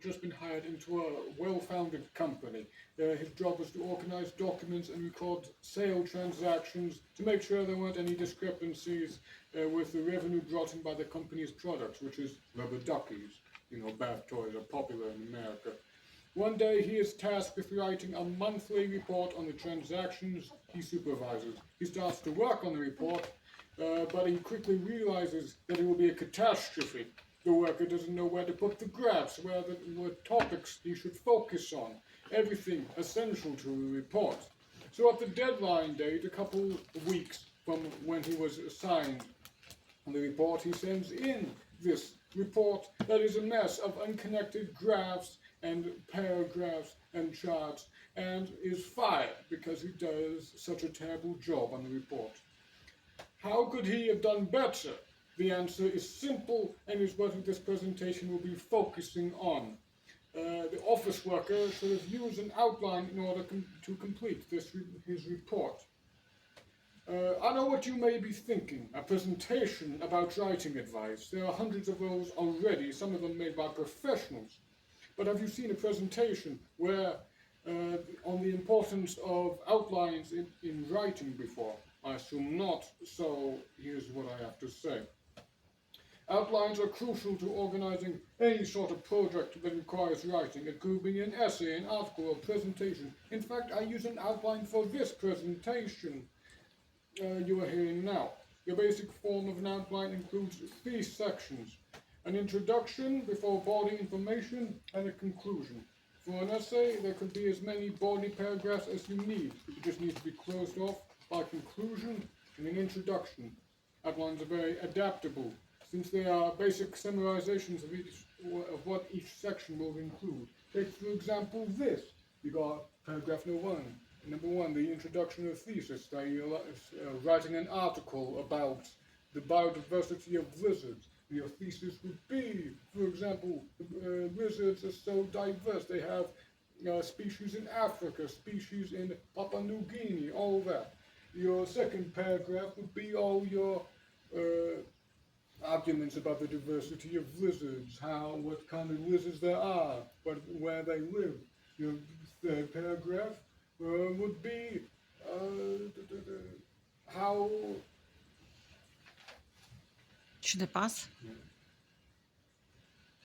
just been hired into a well-founded company. His job was to organize documents and record sale transactions to make sure there weren't any discrepancies with the revenue brought in by the company's products, which is rubber duckies. You know, bath toys are popular in America. One day he is tasked with writing a monthly report on the transactions he supervises. He starts to work on the report, but he quickly realizes that it will be a catastrophe. The worker doesn't know where to put the graphs, what topics he should focus on, everything essential to the report. So at the deadline date, a couple of weeks from when he was assigned the report, he sends in this report that is a mess of unconnected graphs and paragraphs and charts, and is fired because he does such a terrible job on the report. How could he have done better? The answer is simple and is what this presentation will be focusing on. The office worker should have used an outline in order to complete his report. I know what you may be thinking, a presentation about writing advice. There are hundreds of those already, some of them made by professionals. But have you seen a presentation where on the importance of outlines in writing before? I assume not, so here's what I have to say. Outlines are crucial to organizing any sort of project that requires writing. It could be an essay, an article, or presentation. In fact, I use an outline for this presentation you are hearing now. The basic form of an outline includes 3 sections: an introduction before body information and a conclusion. For an essay, there could be as many body paragraphs as you need. It just needs to be closed off by conclusion and an introduction. Outlines are very adaptable, since they are basic summarizations of what each section will include. Take, for example, this. You got paragraph number one, the introduction of thesis. You're writing an article about the biodiversity of lizards. Your thesis would be, for example, lizards are so diverse. They have species in Africa, species in Papua New Guinea, all that. Your second paragraph would be all your arguments about the diversity of lizards, what kind of lizards there are, where they live. Your third paragraph would be how... Should I pass?